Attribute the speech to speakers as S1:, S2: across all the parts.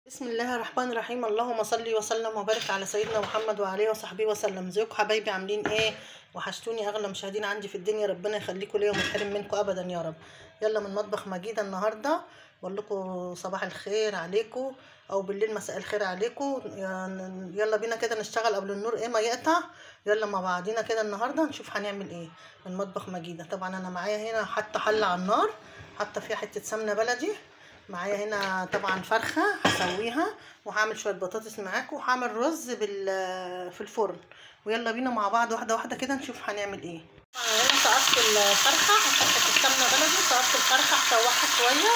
S1: بسم الله الرحمن الرحيم. اللهم صل وسلم وبارك على سيدنا محمد وعليه وصحبه وسلم. ازيكم حبايبي، عاملين ايه؟ وحشتوني اغلى مشاهدين عندي في الدنيا، ربنا يخليكم ليا وما يحرم منكم ابدا يا رب. يلا من مطبخ مجيدة النهارده، بقول لكم صباح الخير عليكم او بالليل مساء الخير عليكم. يلا بينا كده نشتغل قبل النور ايه ما يقطع. يلا مع بعضينا كده النهارده نشوف هنعمل ايه من مطبخ مجيدة. طبعا انا معايا هنا حاطه حله على النار، حاطه فيها حته سمنه بلدي. معايا هنا طبعا فرخه هسويها، وهعمل شويه بطاطس معاكم، وهعمل رز في الفرن. ويلا بينا مع بعض واحده واحده كده نشوف هنعمل ايه. هنا سقطت الفرخه، هحط السمنه بلدي، سقطت الفرخه هشوحها شويه.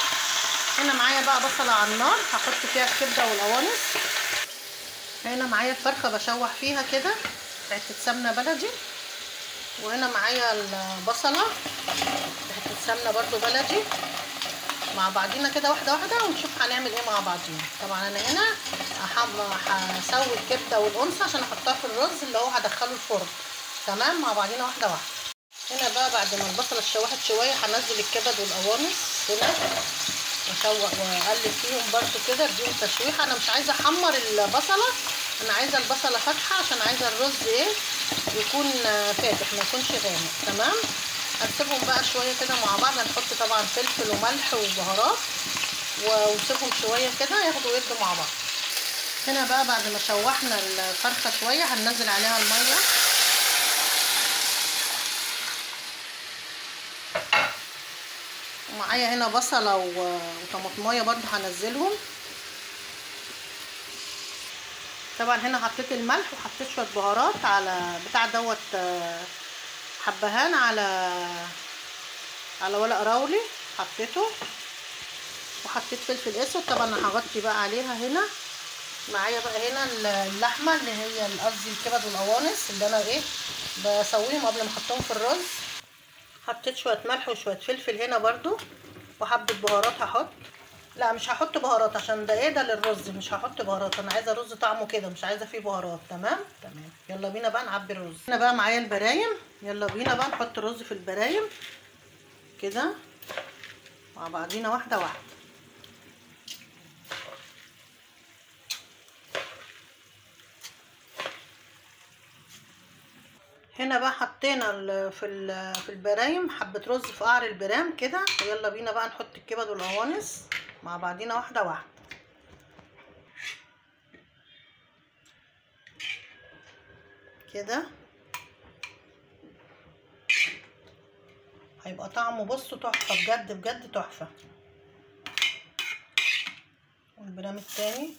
S1: هنا معايا بقى بصله على النار هحط فيها الكبده والقوانص. هنا معايا الفرخه بشوح فيها كده حته سمنه بلدي. وهنا معايا البصله حته سمنه برضو بلدي، مع بعضينا كده واحده واحده ونشوف هنعمل ايه مع بعضينا. طبعا انا هنا هسوي الكبده والقنص عشان احطها في الرز اللي هو هدخله الفرن. تمام، مع بعضينا واحده واحده. هنا بقى بعد ما البصله اتشوحت شويه هنزل الكبد والقوانص هنا واشوح واقلب فيهم برده كده، اديهم تشويحه. انا مش عايزه احمر البصله، انا عايزه البصله فاتحه عشان عايزه الرز ايه يكون فاتح ما يكونش غامق. تمام، هنسيبهم بقى شويه كده مع بعض. هنحط طبعا فلفل وملح وبهارات ونسيبهم شويه كده ياخدوا ويدوا مع بعض. هنا بقى بعد ما شوحنا الفرخه شويه هننزل عليها الميه. ومعايا هنا بصله وطماطمايه برضو هنزلهم. طبعا هنا حطيت الملح وحطيت شويه بهارات على بتاع دوت حبهان على ورق راولي حطيته، وحطيت فلفل اسود. طبعا انا هغطي بقى عليها. هنا معايا بقى هنا اللحمه اللي هي قصدي الكبد والقوانص اللي انا ايه بسويهم قبل ما احطهم في الرز. حطيت شويه ملح وشويه فلفل هنا برضو، وحبه بهارات هحط. لا مش هحط بهارات عشان ده ايه ده للرز، مش هحط بهارات، انا عايزه الرز طعمه كده مش عايزه فيه بهارات. تمام. يلا بينا بقى نعبي الرز. هنا بقى معايا البرايم، يلا بينا بقى نحط الرز في البرايم كده مع بعضينا واحده واحده. هنا بقى حطينا في البرايم حبه رز في قعر البرام كده. ويلا بينا بقى نحط الكبد والقوانص مع بعضينا واحده واحده كده. هيبقى طعمه بصوا تحفه بجد بجد تحفه. والبرام التاني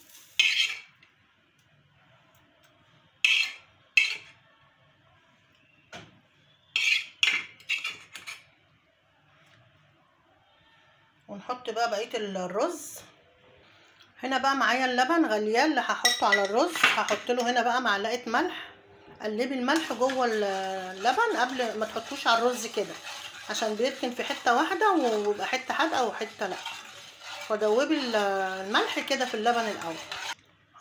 S1: ونحط بقى بقيه الرز. هنا بقى معايا اللبن غليان اللي هحطه على الرز. هحط له هنا بقى معلقه ملح. قلبي الملح جوه اللبن قبل ما تحطوش على الرز كده عشان بيركن في حته واحده ويبقى حته حادقه وحته لا. فدوبي الملح كده في اللبن الاول.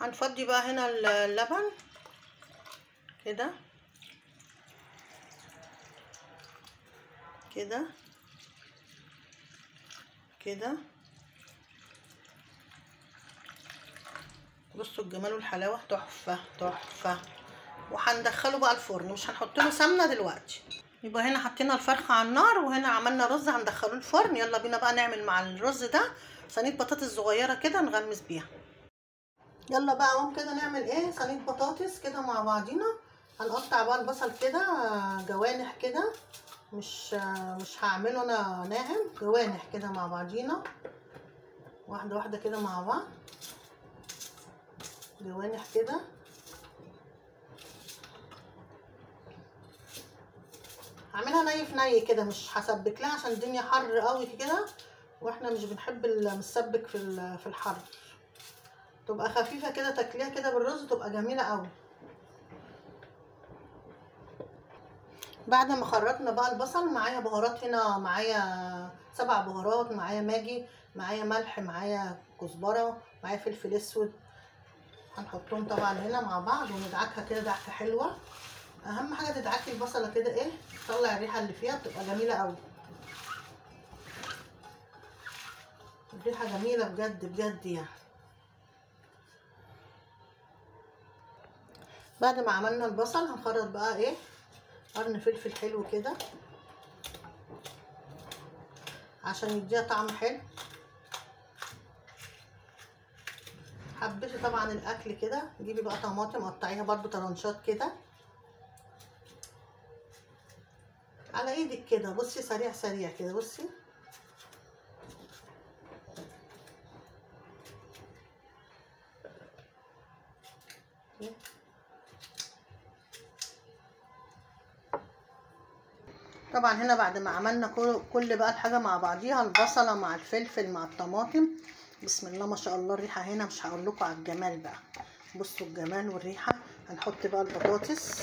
S1: هنفضي بقى هنا اللبن كده كده كده. بصوا الجمال والحلاوه تحفه تحفه. وهندخله بقى الفرن، مش هنحط له سمنه دلوقتي. يبقى هنا حطينا الفرخه على النار، وهنا عملنا رز هندخله الفرن. يلا بينا بقى نعمل مع الرز ده صينيه بطاطس صغيره كده نغمس بيها. يلا بقى اهو كده نعمل ايه صينيه بطاطس كده مع بعضينا. هنقطع بقى البصل كده جوانح كده، مش هعمله انا ناعم، جوانح كده مع بعضينا واحده واحده كده مع بعض. جوانح كده هعملها ني في ني كده، مش هسبك لها عشان الدنيا حر قوي كده، واحنا مش بنحب المسبك في الحر. تبقى خفيفه كده تاكليها كده بالرز تبقى جميله قوي. بعد ما خرطنا بقى البصل معايا بهارات. هنا معايا 7 بهارات، معايا ماجي، معايا ملح، معايا كزبره، معايا فلفل اسود. هنحطهم طبعا هنا مع بعض وندعكها كده دعكه حلوه. اهم حاجه تدعكي البصله كده ايه تطلع الريحه اللي فيها بتبقى جميله قوي. الريحه جميله بجد بجد يعني. بعد ما عملنا البصل هنخرط بقى ايه قرن فلفل حلو كده عشان يديها طعم حلو. حبيتي طبعا الاكل كده جيبي بقى طماطم قطعيها برضو طرنشات كده على ايدك كده، بصي سريع سريع كده، بصي طبعا هنا بعد ما عملنا كل بقى الحاجه مع بعضيها، البصله مع الفلفل مع الطماطم، بسم الله ما شاء الله الريحه هنا مش هقول لكم على الجمال بقى، بصوا الجمال والريحه. هنحط بقى البطاطس،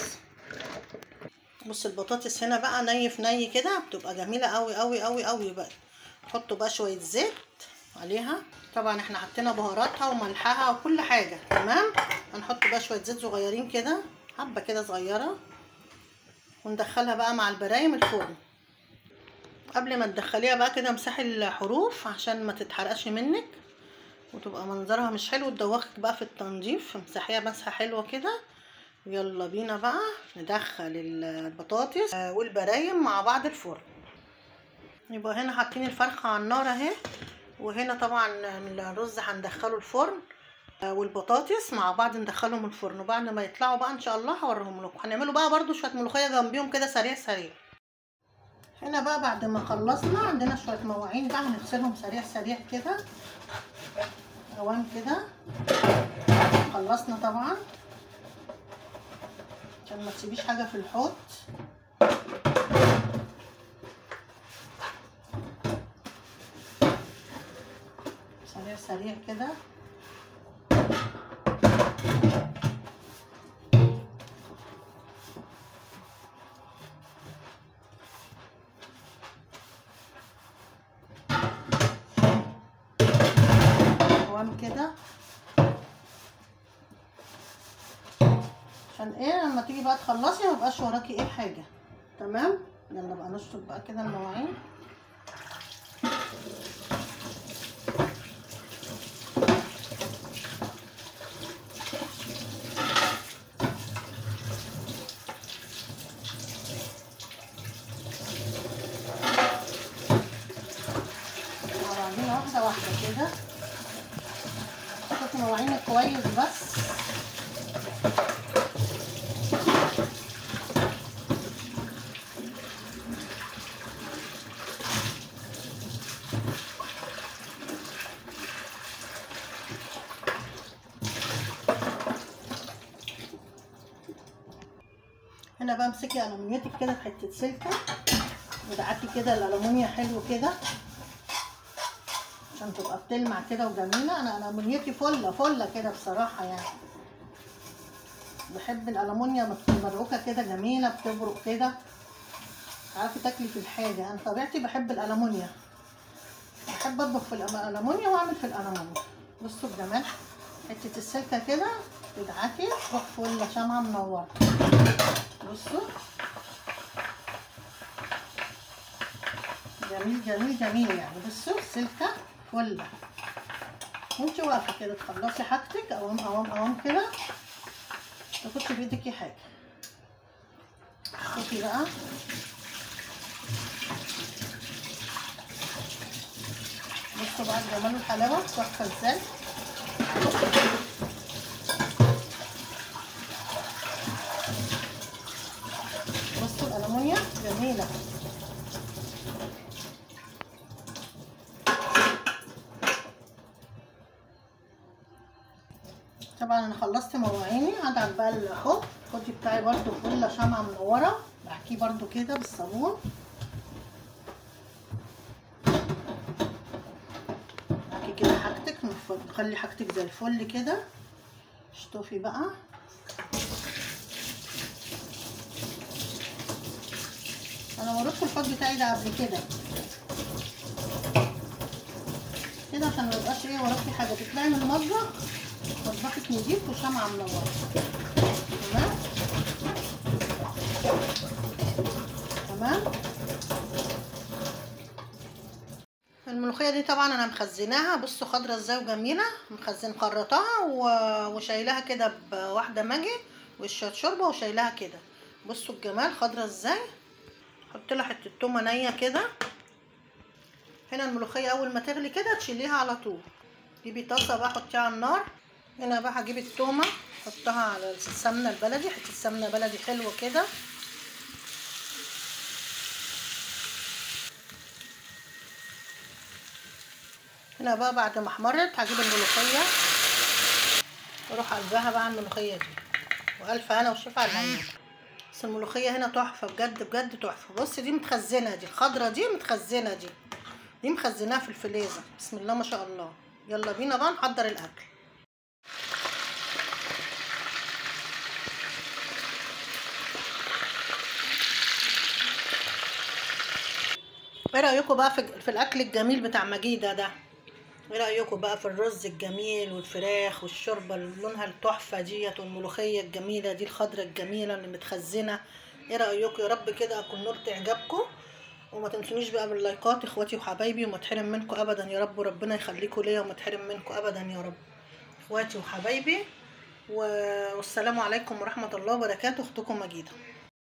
S1: بص البطاطس هنا بقى ني في ني كده بتبقى جميله قوي قوي قوي قوي بقى. نحط بقى شويه زيت عليها، طبعا احنا حطينا بهاراتها وملحها وكل حاجه تمام. هنحط بقى شويه زيت صغيرين كده، حبه كده صغيره، وندخلها بقى مع البرايم الفرن. قبل ما تدخليها بقى كده امسحي الحروف عشان ما تتحرقش منك وتبقى منظرها مش حلو تدوخك بقى في التنظيف، امسحيها مسحه حلوه كده. يلا بينا بقى ندخل البطاطس والبرايم مع بعض الفرن. يبقى هنا حاطين الفرخه على النار اهي، وهنا طبعا الرز هندخله الفرن والبطاطس مع بعض ندخلهم الفرن، وبعد ما يطلعوا بقى ان شاء الله هوريهم لكم. هنعملوا بقى برضو شويه ملوخيه جنبيهم كده سريع سريع. هنا بقى بعد ما خلصنا عندنا شويه مواعين بقى هنغسلهم سريع سريع كده، اوان كده خلصنا طبعا عشان ما تسيبيش حاجه في الحوض. سريع سريع كده. كده عشان ايه لما تيجي بقى تخلصي ميبقاش وراكي ايه حاجه تمام. يلا بقى نشطب بقى كده المواعين. مع بعضينا واحده واحده كده، شوفي مواعينك كويس بس. هنا بقى امسكي الومنيتك كده بحته سلكه ودعكي كده الالومنيا حلو كده عشان تبقى بتلمع كده وجميله. انا الومنيتي فله كده بصراحه، يعني بحب الالومنيا مرقوكه كده جميله بتبرق كده، تعرفي تاكلي في الحاجه. انا طبيعتي بحب الالومنيا، بحب اطبخ في الالومنيا واعمل في الالومنيا. بصوا الجمال، حته السلكه كده تدعكي تروح فل شمعه منوره. بصوا جميل جميل جميل يعني. بصوا السلكه فله وانتي واقفه كده تخلصي حاجتك اوام اوام اوام كده، تاخدش في ايدك حاجه. شوفي بقى بصوا بقى الجمال والحلاوه تحفه ازاي. بصوا الالومنيا جميله. طبعا انا خلصت مواعيني، هدعك بقى الحوض. الحوض بتاعي برده فله شمعه منوره، بحكيه برده كده بالصابون. بحكي كده حاجتك، خلي حاجتك زي الفل كده. اشطفي بقى. انا وريتكم الحوض بتاعي ده قبل كده كده عشان ما يبقاش ايه وراكي حاجه، تطلعي من المطبخ مطبخك نضيف وشمعه منوره تمام تمام. الملوخيه دي طبعا انا مخزناها، بصوا خضره ازاي وجميله، مخرطاها وشايلاها كده بواحده ماجي والشوربه وشايلاها كده. بصوا الجمال خضرة ازاي. حط لها حته تومه نيه كده. هنا الملوخيه اول ما تغلي كده تشيليها على طول. جيبي طاسه بقى حطيها على النار. هنا بقى هجيب التومه احطها على السمنه البلدي، حته سمنه بلدي حلوه كده. هنا بقى بعد ما احمرت هجيب الملوخيه واروح قلبها بقى على الملوخيه دي، والف هنا وشفا على العين. بس الملوخيه هنا تحفه بجد بجد تحفه. بص دي متخزنه، دي الخضره دي متخزنه، دي مخزناها في الفريزر. بسم الله ما شاء الله. يلا بينا بقى نحضر الاكل. ايه رايكم بقى في الاكل الجميل بتاع مجيده ده؟ ايه رايكم بقى في الرز الجميل والفراخ والشوربه اللي لونها التحفه ديت، والملوخيه الجميله دي الخضره الجميله اللي متخزنه؟ ايه رايكم؟ يا رب كده اكون نلت اعجابكم. وما تنسونيش بقى باللايكات اخواتي وحبايبي، وما تحرم منكم ابدا يا رب، وربنا يخليكم ليا وما تحرم منكم ابدا يا رب اخواتي وحبايبي. والسلام عليكم ورحمه الله وبركاته. اختكم مجيده.